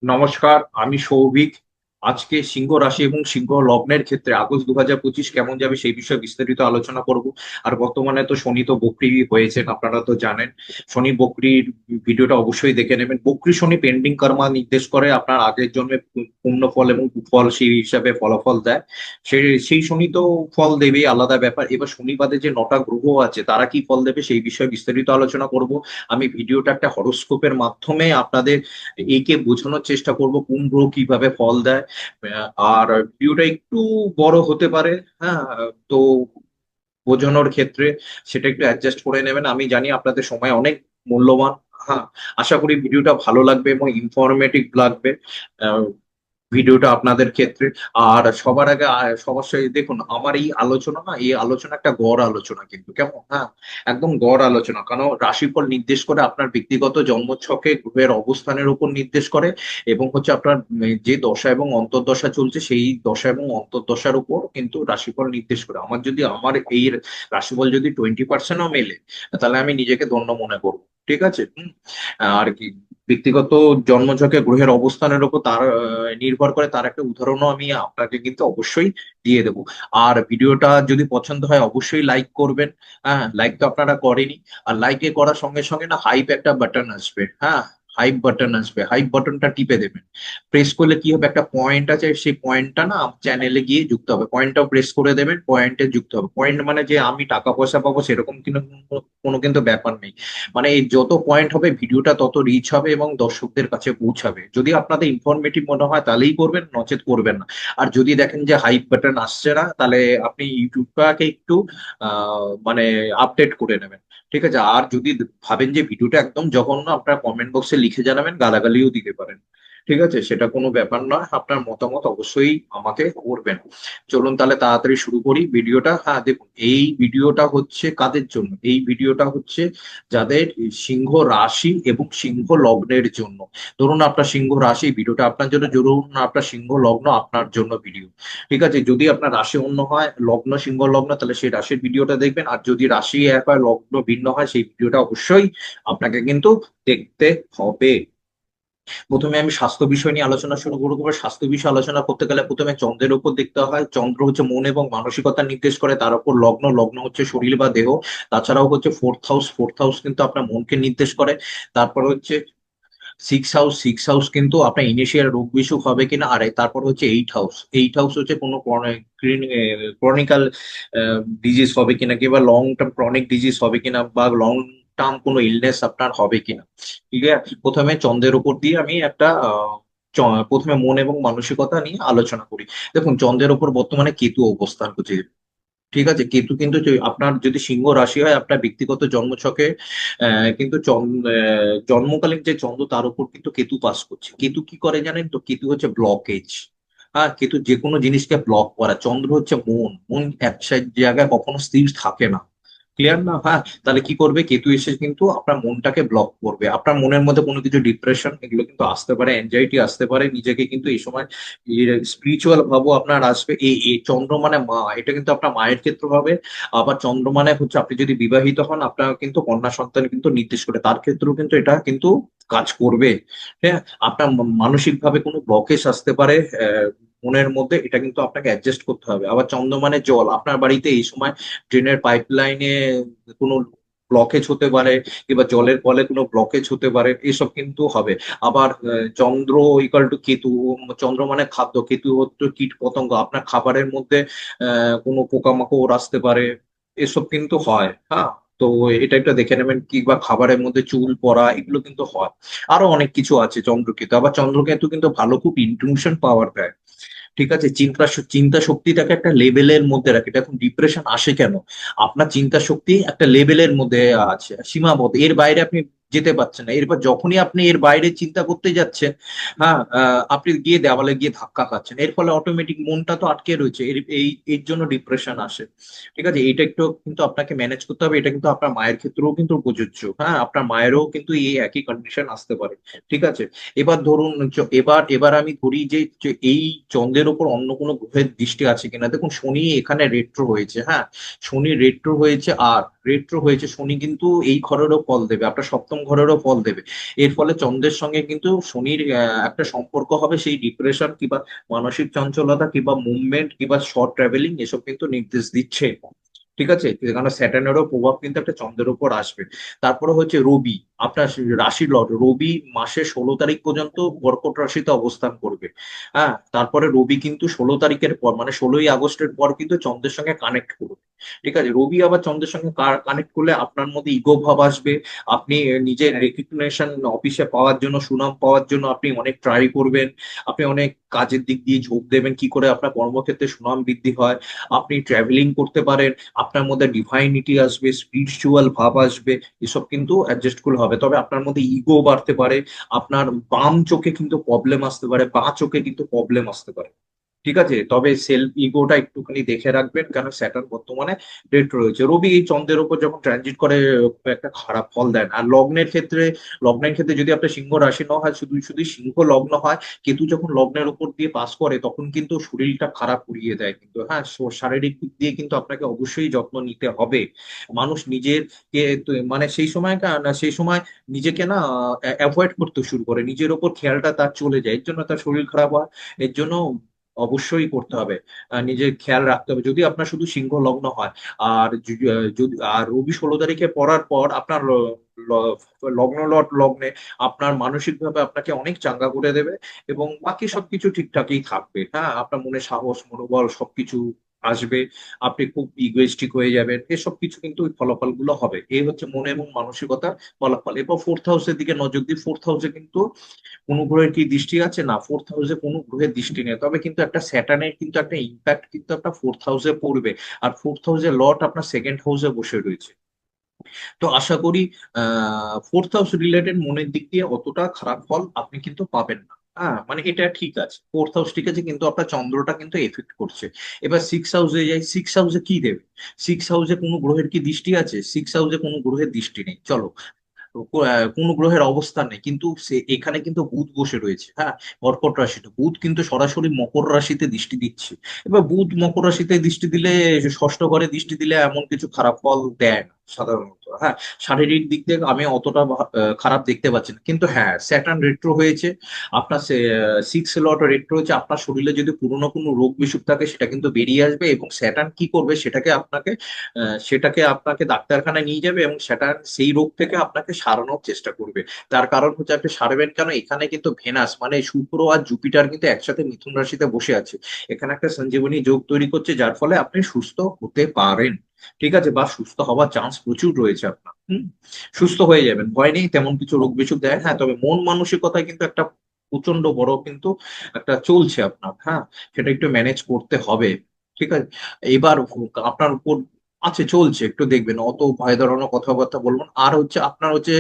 নমস্কার, আমি সৌভিক। আজকে সিংহ রাশি এবং সিংহ লগ্নের ক্ষেত্রে আগস্ট 2025 কেমন যাবে সেই বিষয়ে বিস্তারিত আলোচনা করব। আর বর্তমানে তো শনি তো বক্রী হয়েছেন, আপনারা তো জানেন। শনি বক্রীর ভিডিওটা অবশ্যই দেখে নেবেন। বক্রী শনি পেন্ডিং কর্মা নির্দেশ করে আপনার আগের জন্মে পুণ্য ফল এবং কুফল সেই হিসাবে ফলাফল দেয়। সেই সেই শনি তো ফল দেবেই, আলাদা ব্যাপার। এবার শনিবাদে যে 9টা গ্রহ আছে তারা কি ফল দেবে সেই বিষয়ে বিস্তারিত আলোচনা করব। আমি ভিডিওটা একটা হরোস্কোপের মাধ্যমে আপনাদের একে বোঝানোর চেষ্টা করব কোন গ্রহ কিভাবে ফল দেয়। আর ভিডিওটা একটু বড় হতে পারে। হ্যাঁ, তো বোঝানোর ক্ষেত্রে সেটা একটু অ্যাডজাস্ট করে নেবেন। আমি জানি আপনাদের সময় অনেক মূল্যবান। হ্যাঁ, আশা করি ভিডিওটা ভালো লাগবে এবং ইনফরমেটিভ লাগবে ভিডিওটা আপনাদের ক্ষেত্রে। আর সবার আগে সবার সাথে দেখুন, আমার এই আলোচনা না, এই আলোচনা একটা গড় আলোচনা কিন্তু, কেমন? হ্যাঁ, একদম গড় আলোচনা, কারণ রাশিফল নির্দেশ করে আপনার ব্যক্তিগত জন্মছকে গ্রহের অবস্থানের উপর নির্দেশ করে, এবং হচ্ছে আপনার যে দশা এবং অন্তর্দশা চলছে সেই দশা এবং অন্তর্দশার উপর কিন্তু রাশিফল নির্দেশ করে। আমার এই রাশিফল যদি 20%ও মেলে, তাহলে আমি নিজেকে ধন্য মনে করবো। ঠিক আছে। আর কি, ব্যক্তিগত জন্মছকে গ্রহের অবস্থানের উপর তার নির্ভর করে, তার একটা উদাহরণও আমি আপনাকে কিন্তু অবশ্যই দিয়ে দেবো। আর ভিডিওটা যদি পছন্দ হয় অবশ্যই লাইক করবেন। হ্যাঁ, লাইক তো আপনারা করেনি। আর লাইকে করার সঙ্গে সঙ্গে না হাইপ একটা বাটন আসবে। হ্যাঁ, হাইপ বাটন আসবে, হাইপ বাটনটা টিপে দেবেন। প্রেস করলে কি হবে, একটা পয়েন্ট আছে, সেই পয়েন্টটা না চ্যানেলে গিয়ে যুক্ত হবে। পয়েন্টটাও প্রেস করে দেবেন, পয়েন্টে যুক্ত হবে। পয়েন্ট মানে যে আমি টাকা পয়সা পাবো সেরকম কিন্তু কোনো কিন্তু ব্যাপার নেই। মানে এই যত পয়েন্ট হবে ভিডিওটা তত রিচ হবে এবং দর্শকদের কাছে পৌঁছাবে। যদি আপনাদের ইনফরমেটিভ মনে হয় তাহলেই করবেন, নচেত করবেন না। আর যদি দেখেন যে হাইপ বাটন আসছে না, তাহলে আপনি ইউটিউবটাকে একটু মানে আপডেট করে নেবেন। ঠিক আছে। আর যদি ভাবেন যে ভিডিওটা একদম জঘন্য, আপনার কমেন্ট বক্সে লিখে জানাবেন, গালাগালিও দিতে পারেন। ঠিক আছে, সেটা কোনো ব্যাপার নয়। আপনার মতামত অবশ্যই আমাকে করবেন। চলুন তাহলে তাড়াতাড়ি শুরু করি ভিডিওটা। হ্যাঁ, দেখুন, এই ভিডিওটা হচ্ছে কাদের জন্য? এই ভিডিওটা হচ্ছে যাদের সিংহ রাশি এবং সিংহ লগ্নের জন্য। ধরুন আপনার সিংহ রাশি, ভিডিওটা আপনার জন্য। ধরুন আপনার সিংহ লগ্ন, আপনার জন্য ভিডিও। ঠিক আছে। যদি আপনার রাশি অন্য হয়, লগ্ন সিংহ লগ্ন, তাহলে সেই রাশির ভিডিওটা দেখবেন। আর যদি রাশি এক হয়, লগ্ন ভিন্ন হয়, সেই ভিডিওটা অবশ্যই আপনাকে কিন্তু দেখতে হবে। প্রথমে আমি স্বাস্থ্য বিষয় নিয়ে আলোচনা শুরু করবো। স্বাস্থ্য বিষয়ে আলোচনা করতে গেলে প্রথমে চন্দ্রের উপর দেখতে হয়। চন্দ্র হচ্ছে মন এবং মানসিকতা নির্দেশ করে, তার উপর লগ্ন, লগ্ন হচ্ছে শরীর বা দেহ। তাছাড়াও হচ্ছে ফোর্থ হাউস, ফোর্থ হাউস কিন্তু আপনার মনকে নির্দেশ করে। তারপর হচ্ছে সিক্স হাউস, সিক্স হাউস কিন্তু আপনার ইনিশিয়াল রোগ বিসুখ হবে কিনা। আর তারপর হচ্ছে এইট হাউস, এইট হাউস হচ্ছে কোনো ক্রনিক্যাল ডিজিজ হবে কিনা, কিংবা লং টার্ম ক্রনিক ডিজিজ হবে কিনা, বা লং টার্ম কোনো ইলনেস আপনার হবে কিনা। ঠিক আছে। প্রথমে চন্দ্রের উপর দিয়ে আমি একটা প্রথমে মন এবং মানসিকতা নিয়ে আলোচনা করি। দেখুন, চন্দ্রের উপর বর্তমানে কেতু অবস্থান করছে। ঠিক আছে। কেতু কিন্তু আপনার যদি সিংহ রাশি হয়, আপনার ব্যক্তিগত জন্মছকে কিন্তু জন্মকালীন যে চন্দ্র তার উপর কিন্তু কেতু পাস করছে। কেতু কি করে জানেন তো? কেতু হচ্ছে ব্লকেজ। হ্যাঁ, কেতু যে কোনো জিনিসকে ব্লক করা। চন্দ্র হচ্ছে মন, মন এক জায়গায় কখনো স্থির থাকে না। ক্লিয়ার না? হ্যাঁ, তাহলে কি করবে? কেতু এসে কিন্তু আপনার মনটাকে ব্লক করবে। আপনার মনের মধ্যে কোনো কিছু ডিপ্রেশন এগুলো কিন্তু আসতে পারে, এনজাইটি আসতে পারে। নিজেকে কিন্তু এই সময় স্পিরিচুয়াল ভাবও আপনার আসবে। এই চন্দ্র মানে মা, এটা কিন্তু আপনার মায়ের ক্ষেত্র হবে। আবার চন্দ্র মানে হচ্ছে আপনি যদি বিবাহিত হন, আপনার কিন্তু কন্যা সন্তান কিন্তু নির্দেশ করে, তার ক্ষেত্রেও কিন্তু এটা কিন্তু কাজ করবে। হ্যাঁ, আপনার মানসিক ভাবে কোনো ব্লকেজ আসতে পারে মনের মধ্যে, এটা কিন্তু আপনাকে অ্যাডজাস্ট করতে হবে। আবার চন্দ্র মানে জল, আপনার বাড়িতে এই সময় ড্রেনের পাইপ লাইনে কোনো ব্লকেজ হতে পারে, কিংবা জলের কলে কোনো ব্লকেজ হতে পারে, এসব কিন্তু হবে। আবার চন্দ্র ইকাল টু কেতু। চন্দ্র মানে খাদ্য, কেতু হচ্ছে কীট পতঙ্গ, আপনার খাবারের মধ্যে কোনো পোকামাকড় আসতে পারে। এসব কিন্তু হয়। হ্যাঁ, তো এটা একটা দেখে নেবেন। কিংবা খাবারের মধ্যে চুল পড়া, এগুলো কিন্তু হয়। আরো অনেক কিছু আছে চন্দ্রকেতু। আবার চন্দ্রকেতু কিন্তু ভালো, খুব ইন্টিউশন পাওয়ার দেয়। ঠিক আছে। চিন্তা শক্তিটাকে একটা লেভেলের মধ্যে রাখে। দেখুন, ডিপ্রেশন আসে কেন? আপনার চিন্তা শক্তি একটা লেভেলের মধ্যে আছে, সীমাবদ্ধ, এর বাইরে আপনি যেতে পারছেন না। এরপর যখনই আপনি এর বাইরে চিন্তা করতে যাচ্ছেন, হ্যাঁ, আপনি গিয়ে দেওয়ালে গিয়ে ধাক্কা খাচ্ছেন। এর ফলে অটোমেটিক মনটা তো আটকে রয়েছে। এর জন্য ডিপ্রেশন আসে। ঠিক আছে। এটা একটু কিন্তু আপনাকে ম্যানেজ করতে হবে। এটা কিন্তু আপনার মায়ের ক্ষেত্রেও কিন্তু প্রযোজ্য। হ্যাঁ, আপনার মায়েরও কিন্তু এই একই কন্ডিশন আসতে পারে। ঠিক আছে। এবার ধরুন, এবার এবার আমি ধরি যে যে এই চন্দ্রের উপর অন্য কোনো গ্রহের দৃষ্টি আছে কিনা। দেখুন, শনি এখানে রেট্রো হয়েছে। হ্যাঁ, শনি রেট্রো হয়েছে। আর রেট্রো হয়েছে, শনি কিন্তু এই ঘরেরও ফল দেবে, আপনার সপ্তম ঘরেরও ফল দেবে। এর ফলে চন্দ্রের সঙ্গে কিন্তু শনির একটা সম্পর্ক হবে, সেই ডিপ্রেশন কিংবা মানসিক চঞ্চলতা কিংবা মুভমেন্ট কিংবা শর্ট ট্রাভেলিং এসব কিন্তু নির্দেশ দিচ্ছে। ঠিক আছে, কারণ স্যাটার্নেরও প্রভাব কিন্তু একটা চন্দ্রের উপর আসবে। তারপরে হচ্ছে রবি, আপনার রাশির লর্ড রবি মাসের 16 তারিখ পর্যন্ত কর্কট রাশিতে অবস্থান করবে। হ্যাঁ, তারপরে রবি কিন্তু 16 তারিখের পর মানে 16ই আগস্টের পর কিন্তু চন্দ্রের সঙ্গে কানেক্ট করবে। ঠিক আছে, রবি আবার চন্দ্রের সঙ্গে কানেক্ট করলে আপনার মধ্যে ইগো ভাব আসবে। আপনি নিজের রেকগনিশন অফিসে পাওয়ার জন্য, সুনাম পাওয়ার জন্য আপনি অনেক ট্রাই করবেন। আপনি অনেক কাজের দিক দিয়ে ঝোঁক দেবেন কি করে আপনার কর্মক্ষেত্রে সুনাম বৃদ্ধি হয়। আপনি ট্রাভেলিং করতে পারেন, আপনার মধ্যে ডিভাইনিটি আসবে, স্পিরিচুয়াল ভাব আসবে। এসব কিন্তু অ্যাডজাস্টফুল হবে, তবে আপনার মধ্যে ইগো বাড়তে পারে। আপনার বাম চোখে কিন্তু প্রবলেম আসতে পারে, বাঁ চোখে কিন্তু প্রবলেম আসতে পারে। ঠিক আছে, তবে সেলফ ইগোটা একটুখানি দেখে রাখবেন, কারণ স্যাটার্ন বর্তমানে রেট রয়েছে। রবি এই চন্দ্রের উপর যখন ট্রানজিট করে খুব একটা খারাপ ফল দেন। আর লগ্নের ক্ষেত্রে যদি আপনার সিংহ রাশি না হয়, শুধু শুধু সিংহ লগ্ন হয়, কেতু যখন লগ্নের উপর দিয়ে পাস করে তখন কিন্তু শরীরটা খারাপ করিয়ে দেয় কিন্তু। হ্যাঁ, শারীরিক দিক দিয়ে কিন্তু আপনাকে অবশ্যই যত্ন নিতে হবে। মানুষ নিজের মানে সেই সময় নিজেকে না অ্যাভয়েড করতে শুরু করে, নিজের ওপর খেয়ালটা তার চলে যায়, এর জন্য তার শরীর খারাপ হয়। এর জন্য অবশ্যই করতে হবে, নিজের খেয়াল রাখতে হবে যদি আপনার শুধু সিংহ লগ্ন হয়। আর যদি রবি 16 তারিখে পড়ার পর আপনার লগ্ন লট লগ্নে আপনার মানসিক ভাবে আপনাকে অনেক চাঙ্গা করে দেবে, এবং বাকি সবকিছু ঠিকঠাকই থাকবে। হ্যাঁ, আপনার মনে সাহস মনোবল সবকিছু আসবে। আপনি খুব ইগোয়েস্টিক হয়ে যাবেন, এসব কিছু কিন্তু ওই ফলাফল গুলো হবে। এই হচ্ছে মনে এবং মানসিকতার ফলাফল। এরপর ফোর্থ হাউসের দিকে নজর দিই। ফোর্থ হাউসে কিন্তু কোনো গ্রহের কি দৃষ্টি আছে? না, ফোর্থ হাউসে কোনো গ্রহের দৃষ্টি নেই, তবে কিন্তু একটা স্যাটার্নের কিন্তু একটা ইম্প্যাক্ট কিন্তু একটা ফোর্থ হাউসে পড়বে। আর ফোর্থ হাউসে লর্ড আপনার সেকেন্ড হাউসে বসে রয়েছে। তো আশা করি ফোর্থ হাউস রিলেটেড মনের দিক দিয়ে অতটা খারাপ ফল আপনি কিন্তু পাবেন না। হ্যাঁ, মানে এটা ঠিক আছে, ফোর্থ হাউস ঠিক আছে, কিন্তু আপনার চন্দ্রটা কিন্তু এফেক্ট করছে। এবার সিক্স হাউসে যাই, সিক্স হাউসে কি দেবে? সিক্স হাউসে কোনো গ্রহের কি দৃষ্টি আছে? সিক্স হাউসে কোনো গ্রহের দৃষ্টি নেই, চলো। কোনো গ্রহের অবস্থান নেই, কিন্তু সে এখানে কিন্তু বুধ বসে রয়েছে। হ্যাঁ, কর্কট রাশিতে বুধ কিন্তু সরাসরি মকর রাশিতে দৃষ্টি দিচ্ছে। এবার বুধ মকর রাশিতে দৃষ্টি দিলে, ষষ্ঠ ঘরে দৃষ্টি দিলে এমন কিছু খারাপ ফল দেয় না সাধারণত। হ্যাঁ, শারীরিক দিক থেকে আমি অতটা খারাপ দেখতে পাচ্ছি না, কিন্তু হ্যাঁ স্যাটার্ন রেট্রো হয়েছে, আপনার সিক্স লট রেট্রো হয়েছে, আপনার শরীরে যদি পুরোনো কোনো রোগ বিসুখ থাকে সেটা কিন্তু বেরিয়ে আসবে, এবং স্যাটার্ন কি করবে সেটাকে আপনাকে ডাক্তারখানায় নিয়ে যাবে, এবং সেটা সেই রোগ থেকে আপনাকে সারানোর চেষ্টা করবে। তার কারণ হচ্ছে আপনি সারবেন কেন, এখানে কিন্তু ভেনাস মানে শুক্র আর জুপিটার কিন্তু একসাথে মিথুন রাশিতে বসে আছে। এখানে একটা সঞ্জীবনী যোগ তৈরি করছে, যার ফলে আপনি সুস্থ হতে পারেন। ঠিক আছে, বা সুস্থ হওয়ার চান্স প্রচুর রয়েছে আপনার। সুস্থ হয়ে যাবেন, ভয় নেই, তেমন কিছু রোগ বিসুখ দেয়। হ্যাঁ, তবে মন মানসিকতায় কিন্তু একটা প্রচন্ড বড় কিন্তু একটা চলছে আপনার। হ্যাঁ, সেটা একটু ম্যানেজ করতে হবে। ঠিক আছে, এবার আপনার উপর আছে, চলছে, একটু দেখবেন, অত ভয় ধরানোর কথাবার্তা বলবেন। আর হচ্ছে আপনার হচ্ছে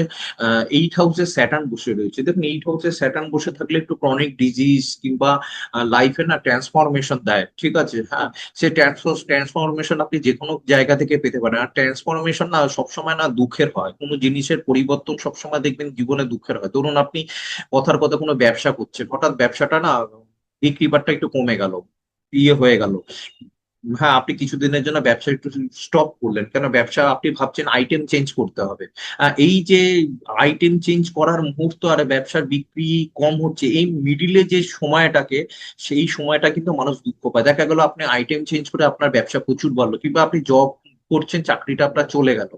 এইট হাউসে স্যাটার্ন বসে রয়েছে। দেখুন, এইট হাউসে স্যাটার্ন বসে থাকলে একটু ক্রনিক ডিজিজ কিংবা লাইফে না ট্রান্সফরমেশন দেয়। ঠিক আছে, হ্যাঁ, সে ট্রান্সফরমেশন আপনি যে কোনো জায়গা থেকে পেতে পারেন। আর ট্রান্সফরমেশন না সবসময় না দুঃখের হয়, কোনো জিনিসের পরিবর্তন সবসময় দেখবেন জীবনে দুঃখের হয়। ধরুন আপনি কথার কথা কোনো ব্যবসা করছেন, হঠাৎ ব্যবসাটা না বিক্রি বাট্টা একটু কমে গেল, হয়ে গেল। হ্যাঁ, আপনি কিছুদিনের জন্য ব্যবসা একটু স্টপ করলেন, কেন? ব্যবসা আপনি ভাবছেন আইটেম চেঞ্জ করতে হবে। এই যে আইটেম চেঞ্জ করার মুহূর্ত আর ব্যবসার বিক্রি কম হচ্ছে, এই মিডিলে যে সময়টাকে, সেই সময়টা কিন্তু মানুষ দুঃখ পায়। দেখা গেল আপনি আইটেম চেঞ্জ করে আপনার ব্যবসা প্রচুর বাড়লো, কিংবা আপনি জব করছেন, চাকরিটা আপনার চলে গেল।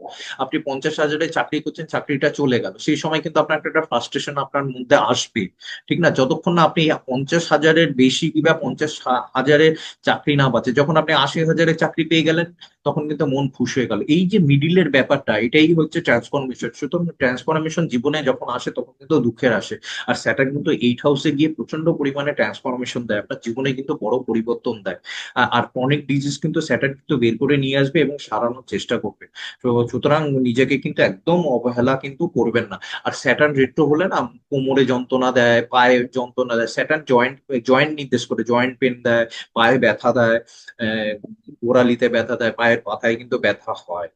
আপনি 50,000-এ চাকরি করছেন, চাকরিটা চলে গেল, সেই সময় কিন্তু আপনার একটা ফ্রাস্ট্রেশন আপনার মধ্যে আসবে। ঠিক না? যতক্ষণ না আপনি 50,000-এর বেশি কিংবা 50,000-এর চাকরি না বাঁচে, যখন আপনি 80,000-এর চাকরি পেয়ে গেলেন, তখন কিন্তু মন খুশি হয়ে গেল। এই যে মিডিলের ব্যাপারটা, এটাই হচ্ছে ট্রান্সফরমেশন। সুতরাং ট্রান্সফরমেশন জীবনে যখন আসে তখন কিন্তু দুঃখের আসে। আর স্যাটার্ন কিন্তু এইট হাউসে গিয়ে প্রচন্ড পরিমাণে ট্রান্সফরমেশন দেয়, আপনার জীবনে কিন্তু বড় পরিবর্তন দেয়। আর ক্রনিক ডিজিজ কিন্তু স্যাটার্ন কিন্তু বের করে নিয়ে আসবে এবং সারানোর চেষ্টা করবে। তো সুতরাং নিজেকে কিন্তু একদম অবহেলা কিন্তু করবেন না। আর স্যাটার্ন রেট্রো হলে না কোমরে যন্ত্রণা দেয়, পায়ে যন্ত্রণা দেয়, স্যাটার্ন জয়েন্ট জয়েন্ট নির্দেশ করে, জয়েন্ট পেন দেয়, পায়ে ব্যথা দেয়, আহ, গোড়ালিতে ব্যথা দেয়, পায়ের পাতায় কিন্তু ব্যথা হয়।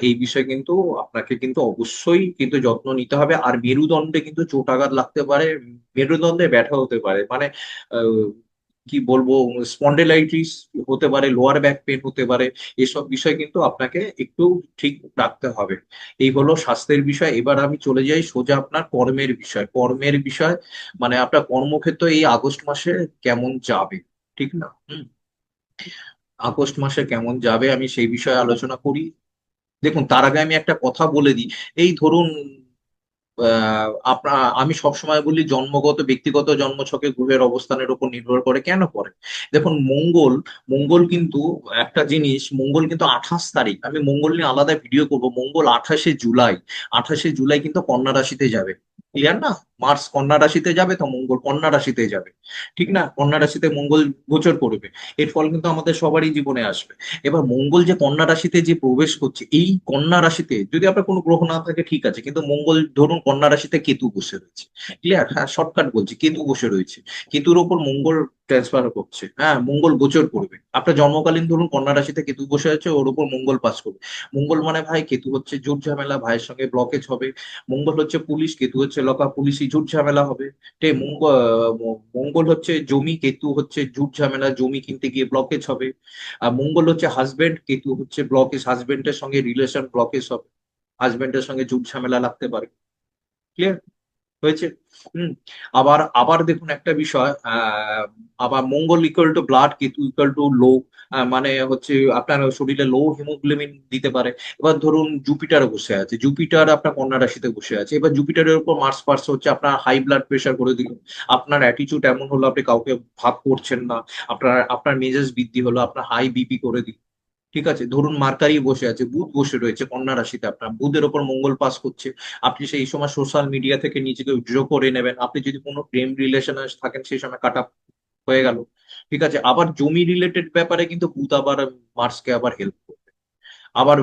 এই বিষয়ে কিন্তু আপনাকে কিন্তু অবশ্যই কিন্তু যত্ন নিতে হবে। আর মেরুদণ্ডে কিন্তু চোটাঘাত লাগতে পারে, মেরুদণ্ডে ব্যথা হতে পারে, মানে কি বলবো, স্পন্ডিলাইটিস হতে পারে, লোয়ার ব্যাক পেন হতে পারে। এসব বিষয় কিন্তু আপনাকে একটু ঠিক রাখতে হবে। এই হলো স্বাস্থ্যের বিষয়। এবার আমি চলে যাই সোজা আপনার কর্মের বিষয়। কর্মের বিষয় মানে আপনার কর্মক্ষেত্র এই আগস্ট মাসে কেমন যাবে, ঠিক না? আগস্ট মাসে কেমন যাবে আমি সেই বিষয়ে আলোচনা করি। দেখুন, তার আগে আমি একটা কথা বলে দিই। এই ধরুন, আপনার আমি সবসময় বলি জন্মগত ব্যক্তিগত জন্মছকে গ্রহের অবস্থানের উপর নির্ভর করে। কেন করে? দেখুন, মঙ্গল মঙ্গল কিন্তু একটা জিনিস, মঙ্গল কিন্তু 28 তারিখ, আমি মঙ্গল নিয়ে আলাদা ভিডিও করব। মঙ্গল 28শে জুলাই, 28শে জুলাই কিন্তু কন্যা রাশিতে যাবে। ক্লিয়ার না? মার্স কন্যা রাশিতে যাবে, তো মঙ্গল কন্যা রাশিতে যাবে। ঠিক না? কন্যা রাশিতে মঙ্গল গোচর করবে। এর ফল কিন্তু আমাদের সবারই জীবনে আসবে। এবার মঙ্গল যে কন্যা রাশিতে যে প্রবেশ করছে, এই কন্যা রাশিতে যদি আপনার কোনো গ্রহ না থাকে ঠিক আছে, কিন্তু মঙ্গল ধরুন কন্যা রাশিতে কেতু বসে রয়েছে। ক্লিয়ার? হ্যাঁ, শর্টকাট বলছি, কেতু বসে রয়েছে। কেতুর ওপর মঙ্গল ট্রান্সফার করছে, হ্যাঁ, মঙ্গল গোচর করবে। আপনার জন্মকালীন ধরুন কন্যা রাশিতে কেতু বসে আছে, ওর উপর মঙ্গল পাস করবে। মঙ্গল মানে ভাই, কেতু হচ্ছে জুট ঝামেলা, ভাইয়ের সঙ্গে ব্লকেজ হবে। মঙ্গল হচ্ছে পুলিশ, কেতু হচ্ছে লকা, পুলিশি জুট ঝামেলা হবে। মঙ্গল হচ্ছে জমি, কেতু হচ্ছে জুট ঝামেলা, জমি কিনতে গিয়ে ব্লকেজ হবে। আর মঙ্গল হচ্ছে হাজবেন্ড, কেতু হচ্ছে ব্লকেজ, হাজবেন্ডের সঙ্গে রিলেশন ব্লকেজ হবে, হাজবেন্ডের সঙ্গে ঝুট ঝামেলা লাগতে পারে। ক্লিয়ার হয়েছে? হুম। আবার আবার দেখুন একটা বিষয়, আবার Mangal equal to blood, Ketu equal to low, মানে হচ্ছে আপনার শরীরে লো হিমোগ্লোবিন দিতে পারে। এবার ধরুন জুপিটার বসে আছে, জুপিটার আপনার কন্যা রাশিতে বসে আছে, এবার জুপিটারের উপর মার্স পার্স হচ্ছে, আপনার হাই ব্লাড প্রেশার করে দিল। আপনার অ্যাটিটিউড এমন হলো, আপনি কাউকে ভাব করছেন না। আপনার আপনার মেজাজ বৃদ্ধি হলো, আপনার হাই বিপি করে দিল। ঠিক আছে? ধরুন মার্কারি বসে আছে, বুধ বসে রয়েছে কন্যা রাশিতে, আপনার বুধের ওপর মঙ্গল পাস করছে। আপনি সেই সময় সোশ্যাল মিডিয়া থেকে নিজেকে উইথড্র করে নেবেন। আপনি যদি কোনো প্রেম রিলেশনে থাকেন, সেই সময় কাট আপ হয়ে গেল। ঠিক আছে? আবার জমি রিলেটেড ব্যাপারে কিন্তু বুধ আবার মার্সকে আবার হেল্প করবে। আবার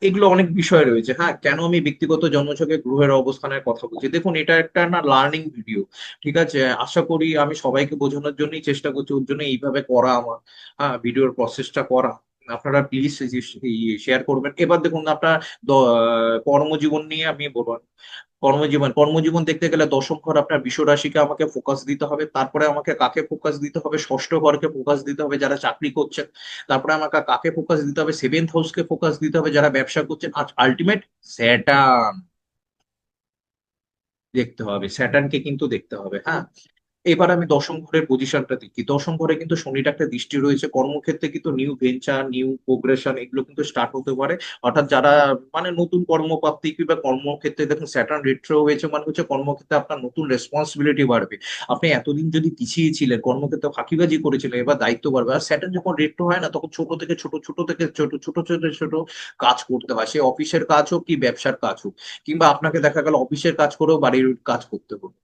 এগুলো অনেক বিষয় রয়েছে। হ্যাঁ, কেন আমি ব্যক্তিগত জন্মছকে গ্রহের অবস্থানের কথা বলছি, দেখুন এটা একটা না লার্নিং ভিডিও। ঠিক আছে? আশা করি আমি সবাইকে বোঝানোর জন্যই চেষ্টা করছি, ওর জন্য এইভাবে করা আমার, হ্যাঁ, ভিডিওর প্রসেসটা করা। আপনারা প্লিজ শেয়ার করবেন। এবার দেখুন আপনার কর্মজীবন নিয়ে আমি বলবো। কর্মজীবন কর্মজীবন দেখতে গেলে দশম ঘর আপনার বিষ রাশিকে আমাকে ফোকাস দিতে হবে, তারপরে আমাকে কাকে ফোকাস দিতে হবে, ষষ্ঠ ঘরকে ফোকাস দিতে হবে যারা চাকরি করছেন। তারপরে আমাকে কাকে ফোকাস দিতে হবে, সেভেন্থ হাউসকে ফোকাস দিতে হবে যারা ব্যবসা করছেন। আর আলটিমেট স্যাটার্ন দেখতে হবে, স্যাটার্নকে কিন্তু দেখতে হবে। হ্যাঁ, এবার আমি দশম ঘরের পজিশনটা দেখি। দশম ঘরে কিন্তু শনির একটা দৃষ্টি রয়েছে, কর্মক্ষেত্রে কিন্তু নিউ ভেঞ্চার, নিউ প্রোগ্রেশন এগুলো কিন্তু স্টার্ট হতে পারে। অর্থাৎ যারা মানে নতুন কর্মপ্রাপ্তি কিংবা কর্মক্ষেত্রে, দেখুন স্যাটার্ন রেট্রো হয়েছে মানে হচ্ছে কর্মক্ষেত্রে আপনার নতুন রেসপন্সিবিলিটি বাড়বে। আপনি এতদিন যদি পিছিয়ে ছিলেন, কর্মক্ষেত্রে ফাঁকিবাজি করেছিলেন, এবার দায়িত্ব বাড়বে। আর স্যাটার্ন যখন রেট্রো হয় না, তখন ছোট থেকে ছোট, ছোট থেকে ছোট, ছোট ছোট ছোট কাজ করতে হয়, সে অফিসের কাজ হোক কি ব্যবসার কাজ হোক। কিংবা আপনাকে দেখা গেল অফিসের কাজ করেও বাড়ির কাজ করতে হলো।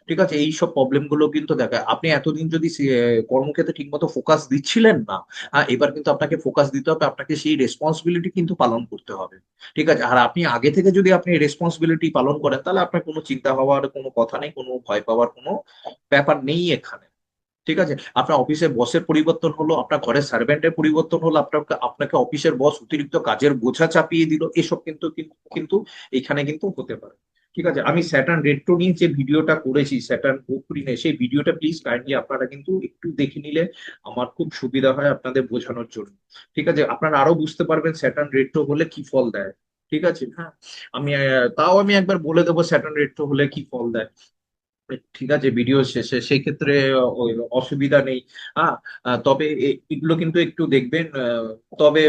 ঠিক আছে? এই সব প্রবলেম গুলো কিন্তু দেখায়। আপনি এতদিন যদি কর্মক্ষেত্রে ঠিকমতো ফোকাস দিচ্ছিলেন না, এবার কিন্তু আপনাকে ফোকাস দিতে হবে, আপনাকে সেই রেসপন্সিবিলিটি কিন্তু পালন করতে হবে। ঠিক আছে? আর আপনি আগে থেকে যদি আপনি রেসপন্সিবিলিটি পালন করেন, তাহলে আপনার কোনো চিন্তা হওয়ার কোনো কথা নেই, কোনো ভয় পাওয়ার কোনো ব্যাপার নেই এখানে। ঠিক আছে? আপনার অফিসের বসের পরিবর্তন হলো, আপনার ঘরের সার্ভেন্টের পরিবর্তন হলো, আপনাকে আপনাকে অফিসের বস অতিরিক্ত কাজের বোঝা চাপিয়ে দিল, এসব কিন্তু কিন্তু কিন্তু এখানে কিন্তু হতে পারে। ঠিক আছে? আমি স্যাটার্ন রেট্রো নিয়ে যে ভিডিওটা করেছি, স্যাটার্ন বকরি নিয়ে, সেই ভিডিওটা প্লিজ কাইন্ডলি আপনারা কিন্তু একটু দেখে নিলে আমার খুব সুবিধা হয় আপনাদের বোঝানোর জন্য। ঠিক আছে? আপনারা আরো বুঝতে পারবেন স্যাটার্ন রেট্রো হলে কি ফল দেয়। ঠিক আছে? হ্যাঁ, আমি তাও আমি একবার বলে দেবো স্যাটার্ন রেট্রো হলে কি ফল দেয়। ঠিক আছে? ভিডিও শেষে সেই ক্ষেত্রে ওই অসুবিধা নেই। হ্যাঁ, তবে এগুলো কিন্তু একটু দেখবেন। তবে